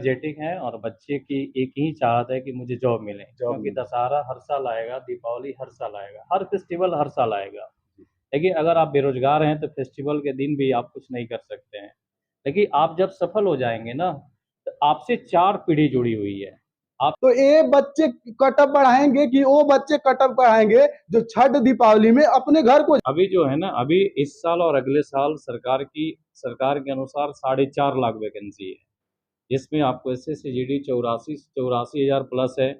Energetic हैं और बच्चे की एक ही चाहत है कि मुझे जॉब मिले, क्योंकि दशहरा हर साल आएगा, दीपावली हर साल आएगा, हर फेस्टिवल हर साल आएगा। देखिए, अगर आप बेरोजगार हैं तो फेस्टिवल के दिन भी आप कुछ नहीं कर सकते हैं, लेकिन आप जब सफल हो जाएंगे ना, तो आपसे 4 पीढ़ी जुड़ी हुई है। आप तो ये बच्चे कटअप बढ़ाएंगे कि वो बच्चे कटअप बढ़ाएंगे जो छठ दीपावली में अपने घर को। अभी जो है ना, अभी इस साल और अगले साल सरकार के अनुसार 4.5 लाख वैकेंसी है, जिसमें आपको एसएससी जीडी 84,84,000 प्लस है।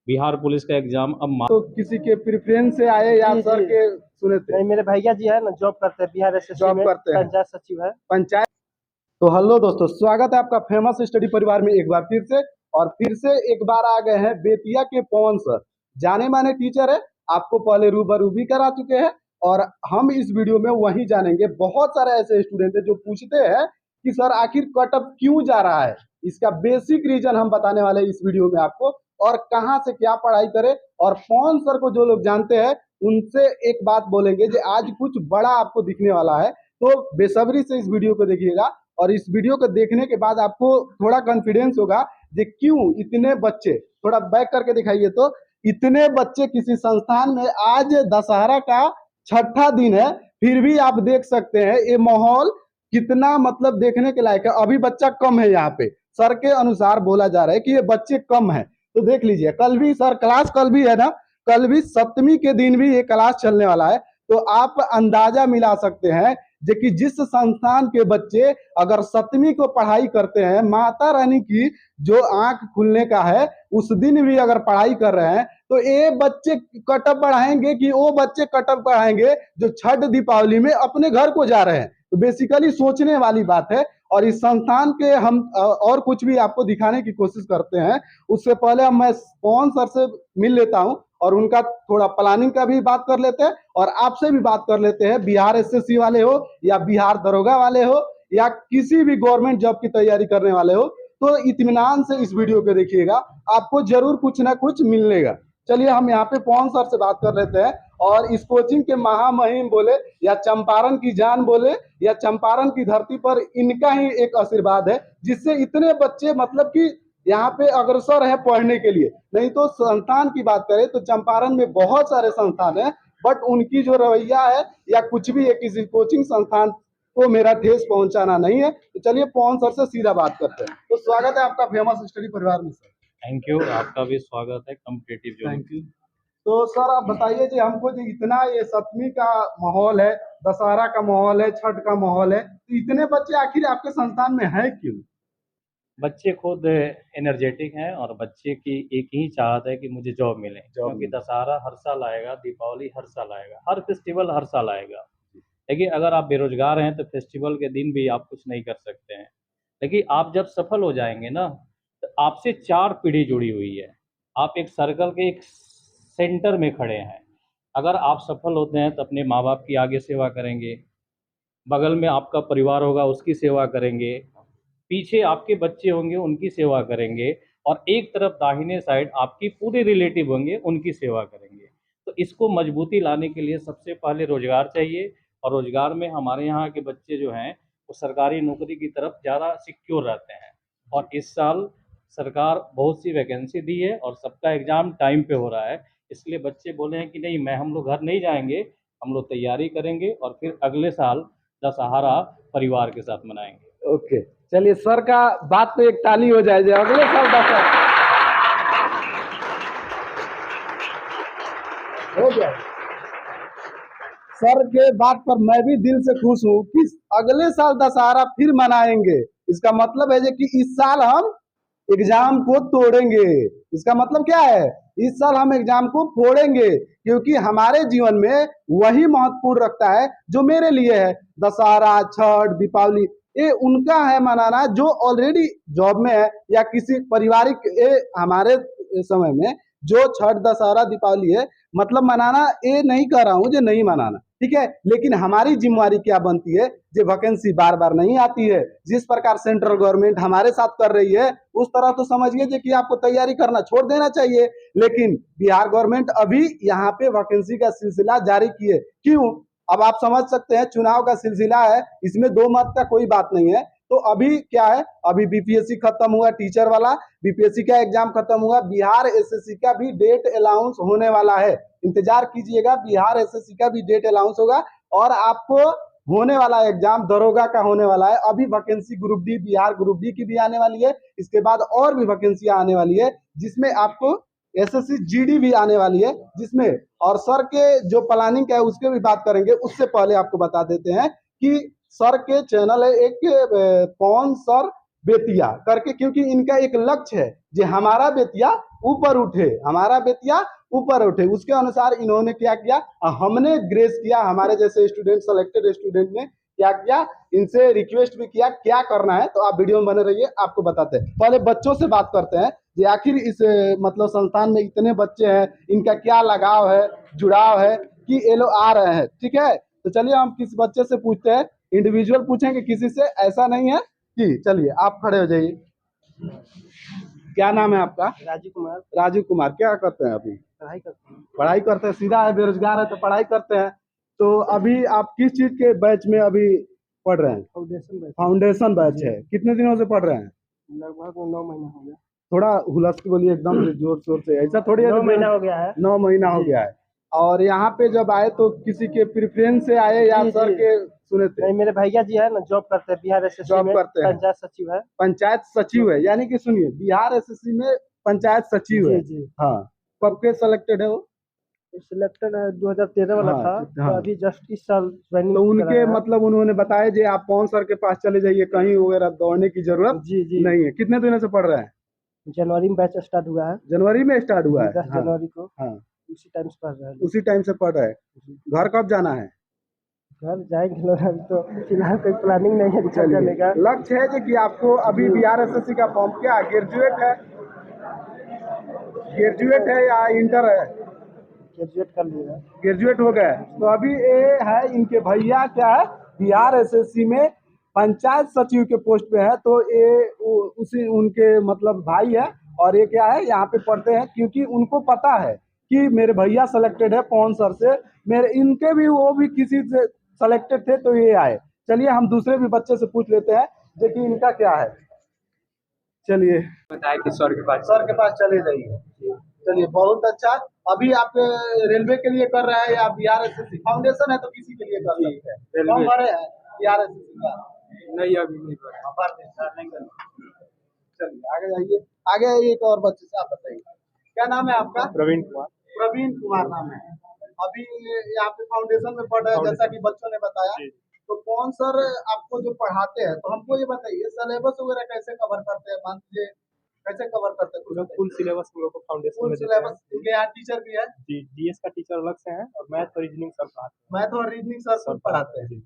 बिहार पुलिस का एग्जाम अब तो किसी के प्रेफरेंस से आए या जी, सर जी। के सुने थे? नहीं, मेरे भैया जी है ना, जॉब करते हैं बिहार एसएससी जॉब में, करते हैं, पंचायत सचिव है। पंचायत। तो हेलो दोस्तों, स्वागत है आपका फेमस स्टडी परिवार में एक बार फिर से। और फिर से एक बार आ गए हैं बेतिया के पवन सर, जाने माने टीचर है, आपको पहले रूबरू भी करा चुके हैं। और हम इस वीडियो में वही जानेंगे, बहुत सारे ऐसे स्टूडेंट है जो पूछते हैं कि सर आखिर कटअप क्यों जा रहा है, इसका बेसिक रीजन हम बताने वाले हैं इस वीडियो में आपको, और कहाँ से क्या पढ़ाई करें। और पवन सर को जो लोग जानते हैं उनसे एक बात बोलेंगे कि आज कुछ बड़ा आपको दिखने वाला है, तो बेसब्री से इस वीडियो को देखिएगा। और इस वीडियो को देखने के बाद आपको थोड़ा कॉन्फिडेंस होगा कि क्यों इतने बच्चे, थोड़ा बैक करके दिखाइए, तो इतने बच्चे किसी संस्थान में, आज दशहरा का छठा दिन है, फिर भी आप देख सकते हैं ये माहौल कितना मतलब देखने के लायक है। अभी बच्चा कम है, यहाँ पे सर के अनुसार बोला जा रहा है कि ये बच्चे कम है। तो देख लीजिए, कल भी सर क्लास, कल भी है ना, कल भी सप्तमी के दिन भी ये क्लास चलने वाला है। तो आप अंदाजा मिला सकते हैं कि जिस संस्थान के बच्चे अगर सप्तमी को पढ़ाई करते हैं, माता रानी की जो आंख खुलने का है उस दिन भी अगर पढ़ाई कर रहे हैं, तो ये बच्चे कटअप बढ़ाएंगे कि वो बच्चे कटअप बढ़ाएंगे जो छठ दीपावली में अपने घर को जा रहे हैं। तो बेसिकली सोचने वाली बात है। और इस संस्थान के हम और कुछ भी आपको दिखाने की कोशिश करते हैं, उससे पहले मैं पवन सर से मिल लेता हूं और उनका थोड़ा प्लानिंग का भी बात कर लेते हैं, और आपसे भी बात कर लेते हैं। बिहार एसएससी वाले हो या बिहार दरोगा वाले हो या किसी भी गवर्नमेंट जॉब की तैयारी करने वाले हो, तो इत्मीनान से इस वीडियो को देखिएगा, आपको जरूर कुछ ना कुछ मिलेगा। चलिए हम यहाँ पे पवन सर से बात कर लेते हैं। और इस कोचिंग के महामहिम बोले या चंपारण की जान बोले या चंपारण की धरती पर इनका ही एक आशीर्वाद है, जिससे इतने बच्चे मतलब कि यहाँ पे अग्रसर है पढ़ने के लिए। नहीं तो संस्थान की बात करें तो चंपारण में बहुत सारे संस्थान है, बट उनकी जो रवैया है या कुछ भी है, किसी कोचिंग संस्थान को मेरा ठेस पहुंचाना नहीं है। तो चलिए पवन सर से सीधा बात करते हैं। तो स्वागत है आपका फेमस स्टडी परिवार में सर। थैंक यू, आपका भी स्वागत है कॉम्पिटिटिव जोन। Thank you. तो सर आप बताइए जी हमको, जी इतना ये सप्तमी का माहौल है, दशहरा का माहौल है, छठ का माहौल है, तो इतने बच्चे आखिर आपके संस्थान में है क्यों? बच्चे खुद एनर्जेटिक हैं और बच्चे की एक ही चाहत है कि मुझे जॉब मिले, क्योंकि दशहरा हर साल आएगा, दीपावली हर साल आएगा, हर फेस्टिवल हर साल आएगा। लेकिन अगर आप बेरोजगार हैं तो फेस्टिवल के दिन भी आप कुछ नहीं कर सकते हैं, लेकिन आप जब सफल हो जाएंगे ना, तो आपसे 4 पीढ़ी जुड़ी हुई है। आप एक सर्कल के एक सेंटर में खड़े हैं। अगर आप सफल होते हैं तो अपने माँ बाप की आगे सेवा करेंगे, बगल में आपका परिवार होगा उसकी सेवा करेंगे, पीछे आपके बच्चे होंगे उनकी सेवा करेंगे, और एक तरफ दाहिने साइड आपकी पूरे रिलेटिव होंगे उनकी सेवा करेंगे। तो इसको मजबूती लाने के लिए सबसे पहले रोजगार चाहिए, और रोजगार में हमारे यहाँ के बच्चे जो हैं वो सरकारी नौकरी की तरफ ज़्यादा सिक्योर रहते हैं। और इस साल सरकार बहुत सी वैकेंसी दी है और सबका एग्ज़ाम टाइम पे हो रहा है, इसलिए बच्चे बोले हैं कि नहीं, हम लोग घर नहीं जाएंगे, हम लोग तैयारी करेंगे और फिर अगले साल दशहरा परिवार के साथ मनाएंगे। ओके, चलिए सर का बात पे एक ताली हो जाए जो अगले साल दशहरा हो गया। सर के बात पर मैं भी दिल से खुश हूँ कि अगले साल दशहरा फिर मनाएंगे। इसका मतलब है कि इस साल हम एग्जाम को तोड़ेंगे। इसका मतलब क्या है, इस साल हम एग्जाम को फोड़ेंगे, क्योंकि हमारे जीवन में वही महत्वपूर्ण रखता है जो मेरे लिए है। दशहरा, छठ, दीपावली ये उनका है मनाना जो ऑलरेडी जॉब में है, या किसी पारिवारिक हमारे समय में जो छठ, दशहरा, दीपावली है, मतलब मनाना ये नहीं कह रहा हूँ जो नहीं मनाना, ठीक है। लेकिन हमारी जिम्मेवारी क्या बनती है, जो वैकेंसी बार बार नहीं आती है, जिस प्रकार सेंट्रल गवर्नमेंट हमारे साथ कर रही है, उस तरह तो समझिए कि आपको तैयारी करना छोड़ देना चाहिए। लेकिन बिहार गवर्नमेंट अभी यहाँ पे वैकेंसी का सिलसिला जारी किए, क्यों? अब आप समझ सकते हैं, चुनाव का सिलसिला है, इसमें दो मत का कोई बात नहीं है। तो अभी क्या है, अभी बीपीएससी खत्म हुआ टीचर वाला, बीपीएससी का एग्जाम खत्म हुआ, बिहार एसएससी का भी डेट अनाउंस होने वाला है। इंतजार कीजिएगा, बिहार एसएससी का भी डेट अनाउंस होगा और आपको होने वाला एग्जाम दरोगा का होने वाला है। अभी vacancy group D, Bihar group D की भी आने वाली है, इसके बाद और भी वैकेंसियां आने वाली है जिसमें आपको एसएससी जीडी भी आने वाली है जिसमें, और सर के जो प्लानिंग है उसके भी बात करेंगे। उससे पहले आपको बता देते हैं कि सर के चैनल है एक पवन सर बेतिया करके, क्योंकि इनका एक लक्ष्य है कि हमारा बेतिया ऊपर उठे, हमारा बेतिया ऊपर उठे। उसके अनुसार इन्होंने क्या किया, हमने ग्रेस किया, हमारे जैसे स्टूडेंट, सेलेक्टेड स्टूडेंट ने क्या किया, इनसे रिक्वेस्ट भी किया क्या करना है। तो आप वीडियो में बने रहिए, आपको बताते हैं। पहले बच्चों से बात करते हैं कि आखिर इस मतलब संस्थान में इतने बच्चे हैं, इनका क्या लगाव है, जुड़ाव है कि ये लोग आ रहे हैं। ठीक है, तो चलिए हम किस बच्चे से पूछते हैं, इंडिविजुअल पूछेंगे किसी से, ऐसा नहीं है कि। चलिए आप खड़े हो जाइए। क्या नाम है आपका? राजू कुमार। राजू कुमार, क्या करते हैं अभी? पढ़ाई करते हैं। पढ़ाई करते हैं, सीधा है, बेरोजगार है तो पढ़ाई करते हैं। तो अभी आप किस चीज के बैच में अभी पढ़ रहे हैं? Foundation batch. फाउंडेशन बैच है। कितने दिनों से पढ़ रहे हैं? लगभग 9 महीना हो गया। थोड़ा हुलस के बोलिए, एकदम से जोर शोर से, ऐसा थोड़ी है 9 कि महीना हो गया है। 9 महीना हो गया है। और यहाँ पे जब आए तो किसी के प्रेफरेंस से आए या जी, सर जी। के सुने थे? नहीं, मेरे भैया जी है ना, जॉब करते हैं बिहार एसएससी जॉब में, करते हैं। पंचायत सचिव है। पंचायत सचिव है, यानी कि सुनिए, बिहार एसएससी में पंचायत सचिव जी, है। जी। हाँ, कब के सिलेक्टेड है वो? सिलेक्टेड 2013 वाला हाँ, था। हाँ। तो अभी जस्ट इस साल ज्वाइनिंग तो उनके कराया है। मतलब उन्होंने बताया जी आप पवन सर के पास चले जाइए, कहीं वगैरह दौड़ने की जरूरत जी, जी। नहीं है। कितने दिनों से पढ़ रहे हैं? जनवरी में बैच स्टार्ट हुआ है। जनवरी में स्टार्ट हुआ है। 10 हाँ, जनवरी को। हाँ, उसी टाइम से पढ़ रहे हैं। उसी टाइम से पढ़ रहे हैं। घर कब जाना है? घर जाएंगे लोग, अभी तो फिलहाल कोई प्लानिंग नहीं है घर जाने का। लक्ष्य है जी कि आपको अभी बिहार एसएससी का फॉर्म, क्या ग्रेजुएट है, ग्रेजुएट है या इंटर है? ग्रेजुएट कर लिया। ग्रेजुएट हो गए। तो अभी ये है इनके भैया, क्या है, बिहार एसएससी में पंचायत सचिव के पोस्ट पे है। तो ये उसी उनके मतलब भाई है, और ये क्या है, यहाँ पे पढ़ते हैं क्योंकि उनको पता है कि मेरे भैया सेलेक्टेड है पवन सर से, मेरे इनके भी वो भी किसी से सेलेक्टेड थे तो ये आए। चलिए हम दूसरे भी बच्चे से पूछ लेते हैं जो कि इनका क्या है। चलिए बताया कि सर के पास सर के पास चले जाइए। चलिए बहुत अच्छा। अभी आप रेलवे के लिए कर रहे हैं या बिहार एसएससी फाउंडेशन है तो किसी के लिए कर सकते हैं? फॉर्म भरे हैं बिहार एसएससी का? नहीं, अभी नहीं पढ़ा। भर दें, सर नहीं कर। चलिए आगे जाइए, आगे एक और बच्चे से आप बताइए, क्या नाम है आपका? प्रवीण कुमार। प्रवीण कुमार नाम है। अभी यहाँ पे फाउंडेशन में पढ़ रहे हैं जैसा कि बच्चों ने बताया। तो कौन सर आपको जो पढ़ाते हैं, तो हमको ये बताइए सिलेबस वगैरह कैसे कवर करते हैं, मान लीजिए कैसे कवर करते हैं? हम लोग फुल सिलेबस हम लोग को फाउंडेशन फुल में देते सिलेबस हैं। के यहाँ टीचर भी है? जी, जीएस का टीचर अलग से है और मैथ और रीजनिंग सब पढ़ाते हैं। मैथ और रीजनिंग सर खुद पढ़ाते हैं। जी।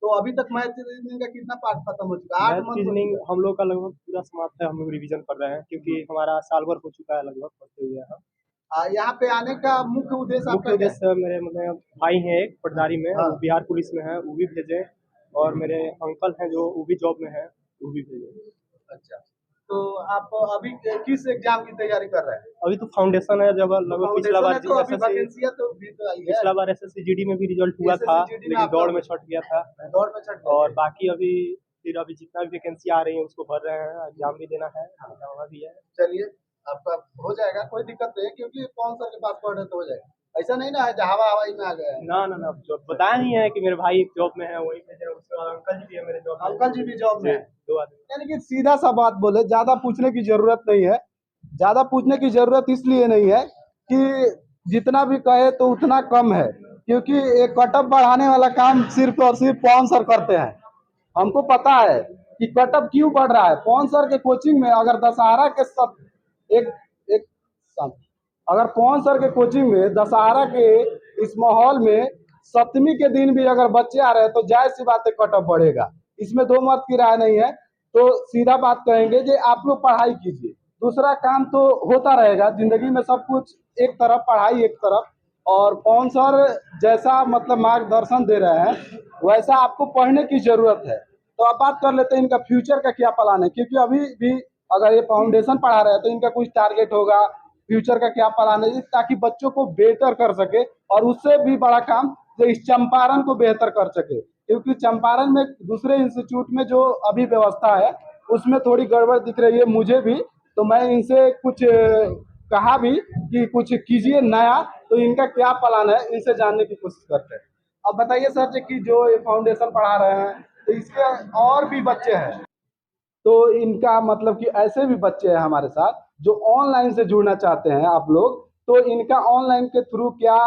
तो अभी तक मैथ रीजनिंग का कितना पार्ट खत्म हो चुका है? 8 मैथ मंथ रीजनिंग हम लोग का लगभग पूरा समाप्त है। हम लोग रिवीजन कर रहे हैं क्योंकि हमारा साल भर हो चुका है लगभग पढ़ते हुए यहाँ। यहाँ पे आने का मुख्य उद्देश्य मुख्य आपका क्या है? उद्देश्य मेरे मतलब भाई हैं एक पटदारी में, हाँ। वो बिहार पुलिस में है, वो भी भेजे, और मेरे अंकल हैं जो वो भी जॉब में है, वो भी भेजे। अच्छा, तो आप अभी किस एग्जाम की तैयारी कर रहे हैं? अभी तो फाउंडेशन है, जब लगभग पिछला बार तो अभी एसएससी वैकेंसियां तो भी तो आई है। पिछला बार एसएससी जीडी में भी रिजल्ट हुआ था, SSC GD में लेकिन आपका दौड़ में छट गया था। दौड़ में छट गए। और बाकी अभी फिर अभी जितना भी वैकेंसी आ रही है उसको भर रहे हैं, एग्जाम भी देना है, एग्जाम भी है। चलिए आपका हो जाएगा, कोई दिक्कत नहीं है, क्योंकि कौन सर के पास पढ़ रहे तो हो जाएगा। ऐसा नहीं ना है हवा हवाई में आ गया है। ना ना ना, जो बताया ही है कि मेरे भाई एक जॉब में है वही भेजे, उसके बाद अंकल जी भी है मेरे जॉब में। अंकल जी भी जॉब में है। 2 आदमी। यानी कि सीधा सा बात बोले, ज्यादा पूछने की जरूरत नहीं है। ज्यादा पूछने की जरूरत इसलिए नहीं है कि जितना भी कहे तो उतना कम है, क्योंकि एक कटअप बढ़ाने वाला काम सिर्फ और सिर्फ पवन सर करते हैं। हमको पता है कि कटअप क्यों बढ़ रहा है। पवन सर के कोचिंग में अगर दशहरा के सब एक एक अगर पवन सर के कोचिंग में दशहरा के इस माहौल में सप्तमी के दिन भी अगर बच्चे आ रहे हैं तो जायज सी बात है कटअप बढ़ेगा, इसमें दो मत की राय नहीं है। तो सीधा बात कहेंगे कि आप लोग पढ़ाई कीजिए, दूसरा काम तो होता रहेगा जिंदगी में, सब कुछ एक तरफ, पढ़ाई एक तरफ। और पवन सर जैसा मतलब मार्गदर्शन दे रहे हैं वैसा आपको पढ़ने की जरूरत है। तो आप बात कर लेते हैं इनका फ्यूचर का क्या प्लान है, क्योंकि अभी भी अगर ये फाउंडेशन पढ़ा रहे हैं तो इनका कुछ टारगेट होगा, फ्यूचर का क्या प्लान है, ताकि बच्चों को बेहतर कर सके और उससे भी बड़ा काम जो इस चंपारण को बेहतर कर सके। क्योंकि चंपारण में दूसरे इंस्टीट्यूट में जो अभी व्यवस्था है उसमें थोड़ी गड़बड़ दिख रही है मुझे भी। तो मैं इनसे कुछ कहा भी कि कुछ कीजिए नया, तो इनका क्या प्लान है इनसे जानने की कोशिश करते हैं। अब बताइए सर जी कि जो ये फाउंडेशन पढ़ा रहे हैं तो इसके और भी बच्चे हैं, तो इनका मतलब कि ऐसे भी बच्चे हैं हमारे साथ जो ऑनलाइन से जुड़ना चाहते हैं आप लोग, तो इनका ऑनलाइन के थ्रू क्या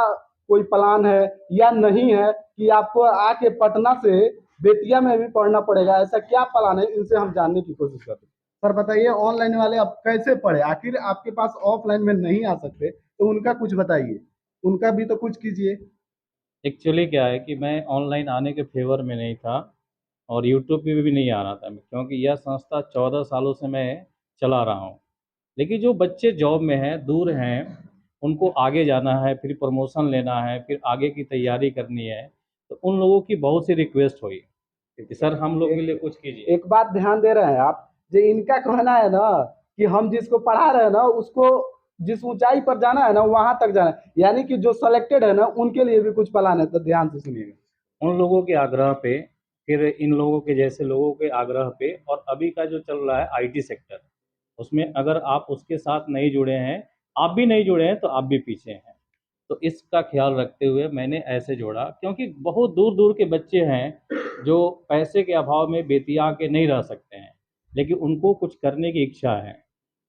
कोई प्लान है या नहीं है कि आपको आके पटना से बेतिया में भी पढ़ना पड़ेगा, ऐसा क्या प्लान है इनसे हम जानने की कोशिश करते हैं। सर बताइए ऑनलाइन वाले अब कैसे पढ़े, आखिर आपके पास ऑफलाइन में नहीं आ सकते तो उनका कुछ बताइए, उनका भी तो कुछ कीजिए। एक्चुअली क्या है कि मैं ऑनलाइन आने के फेवर में नहीं था और यूट्यूब पे भी नहीं आ रहा था, क्योंकि यह संस्था 14 सालों से मैं चला रहा हूँ। लेकिन जो बच्चे जॉब में हैं, दूर हैं, उनको आगे जाना है, फिर प्रमोशन लेना है, फिर आगे की तैयारी करनी है, तो उन लोगों की बहुत सी रिक्वेस्ट हुई कि सर हम लोग के लिए कुछ कीजिए। एक बात ध्यान दे रहे हैं आप, जो इनका कहना है ना कि हम जिसको पढ़ा रहे हैं ना उसको जिस ऊंचाई पर जाना है ना वहां तक जाना है, यानी कि जो सेलेक्टेड है ना उनके लिए भी कुछ प्लान है, तो ध्यान से सुनिएगा। उन लोगों के आग्रह पे, फिर इन लोगों के जैसे लोगों के आग्रह पे, और अभी का जो चल रहा है आईटी सेक्टर, उसमें अगर आप उसके साथ नहीं जुड़े हैं, आप भी नहीं जुड़े हैं, तो आप भी पीछे हैं। तो इसका ख्याल रखते हुए मैंने ऐसे जोड़ा, क्योंकि बहुत दूर दूर के बच्चे हैं जो पैसे के अभाव में बेतिया के नहीं रह सकते हैं, लेकिन उनको कुछ करने की इच्छा है।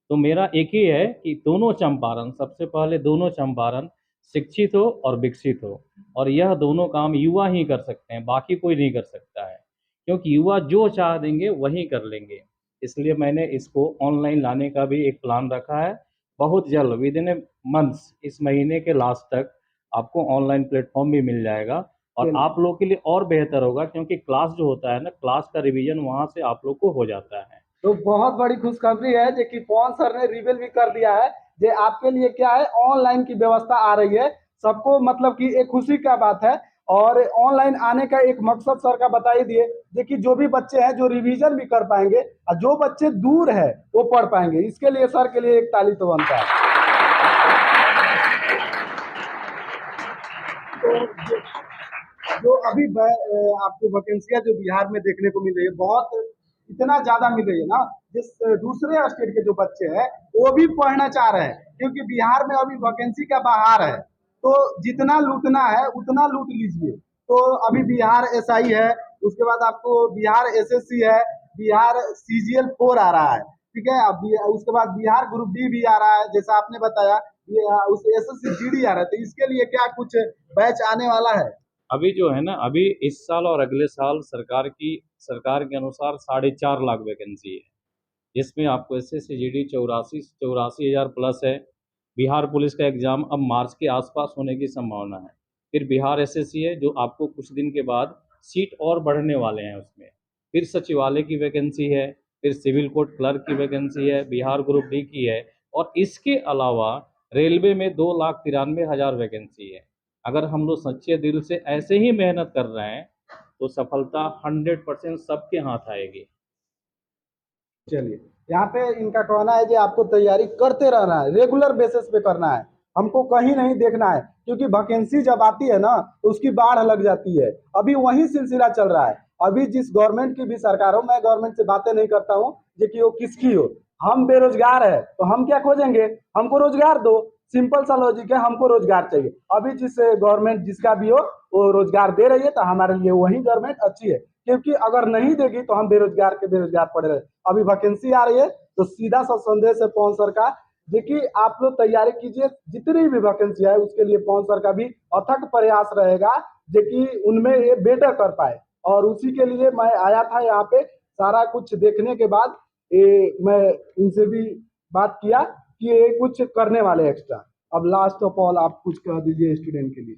तो मेरा एक ही है कि दोनों चंपारण, सबसे पहले दोनों चंपारण शिक्षित हो और विकसित हो, और यह दोनों काम युवा ही कर सकते हैं, बाकी कोई नहीं कर सकता है, क्योंकि युवा जो चाह देंगे वही कर लेंगे। इसलिए मैंने इसको ऑनलाइन लाने का भी एक प्लान रखा है। बहुत जल्द, विद इन ए मंथ्स, इस महीने के लास्ट तक आपको ऑनलाइन प्लेटफॉर्म भी मिल जाएगा, और आप लोग के लिए और बेहतर होगा, क्योंकि क्लास जो होता है ना, क्लास का रिवीजन वहाँ से आप लोग को हो जाता है। तो बहुत बड़ी खुशखबरी है जो कि पवन सर ने रिवील भी कर दिया है, जो आपके लिए क्या है ऑनलाइन की व्यवस्था आ रही है, सबको मतलब कि एक खुशी का बात है। और ऑनलाइन आने का एक मकसद सर का बता ही दिए, जो कि जो भी बच्चे हैं जो रिवीजन भी कर पाएंगे और जो बच्चे दूर है वो पढ़ पाएंगे, इसके लिए सर के लिए एक ताली तो बनता है। तो जो अभी आपको वैकेंसियां जो बिहार में देखने को मिल रही है, बहुत इतना ज्यादा मिल रही है ना, जिस दूसरे स्टेट के जो बच्चे हैं वो भी पढ़ना चाह रहे हैं, क्योंकि बिहार में अभी वैकेंसी का बहार है। तो जितना लूटना है उतना लूट लीजिए। तो अभी बिहार एसआई है, उसके बाद आपको बिहार एसएससी है, बिहार सीजीएल 4 आ रहा है, ठीक है। अब उसके बाद बिहार ग्रुप डी भी आ रहा है, जैसा आपने बताया, ये उस एसएससी जीडी आ रहा है। तो इसके लिए क्या कुछ बैच आने वाला है? अभी जो है ना, अभी इस साल और अगले साल सरकार के अनुसार 4.5 लाख वैकेंसी है, जिसमें आपको S S C G D 84,84,000 plus है। बिहार पुलिस का एग्ज़ाम अब मार्च के आसपास होने की संभावना है। फिर बिहार एसएससी है, जो आपको कुछ दिन के बाद सीट और बढ़ने वाले हैं उसमें। फिर सचिवालय की वैकेंसी है, फिर सिविल कोर्ट क्लर्क की वैकेंसी है, बिहार ग्रुप डी की है, और इसके अलावा रेलवे में 2,93,000 वैकेंसी है। अगर हम लोग सच्चे दिल से ऐसे ही मेहनत कर रहे हैं तो सफलता 100% सबके हाथ आएगी। चलिए, यहाँ पे इनका कहना है कि आपको तैयारी करते रहना है, रेगुलर बेसिस पे करना है, हमको कहीं नहीं देखना है, क्योंकि वैकेंसी जब आती है ना तो उसकी बाढ़ लग जाती है। अभी वही सिलसिला चल रहा है। अभी जिस गवर्नमेंट की भी सरकार हो, मैं गवर्नमेंट से बातें नहीं करता हूँ जो कि वो किसकी हो, हम बेरोजगार है तो हम क्या खोजेंगे, हमको रोजगार दो, सिंपल सा लॉजिक है, हमको रोजगार चाहिए। अभी जिस गवर्नमेंट जिसका भी हो वो रोजगार दे रही है तो हमारे लिए वही गवर्नमेंट अच्छी है, क्योंकि अगर नहीं देगी तो हम बेरोजगार के बेरोजगार पड़े रहे। अभी वैकेंसी आ रही है तो सीधा सा संदेश है पवन सर का, देखिए आप लोग तैयारी कीजिए, जितनी भी वैकेंसी है उसके लिए पवन सर का भी अथक प्रयास रहेगा जो कि उनमें ये बेटर कर पाए। और उसी के लिए मैं आया था यहाँ पे, सारा कुछ देखने के बाद मैं इनसे भी बात किया कि ये कुछ करने वाले एक्स्ट्रा। अब लास्ट ऑफ ऑल आप कुछ कह दीजिए स्टूडेंट के लिए।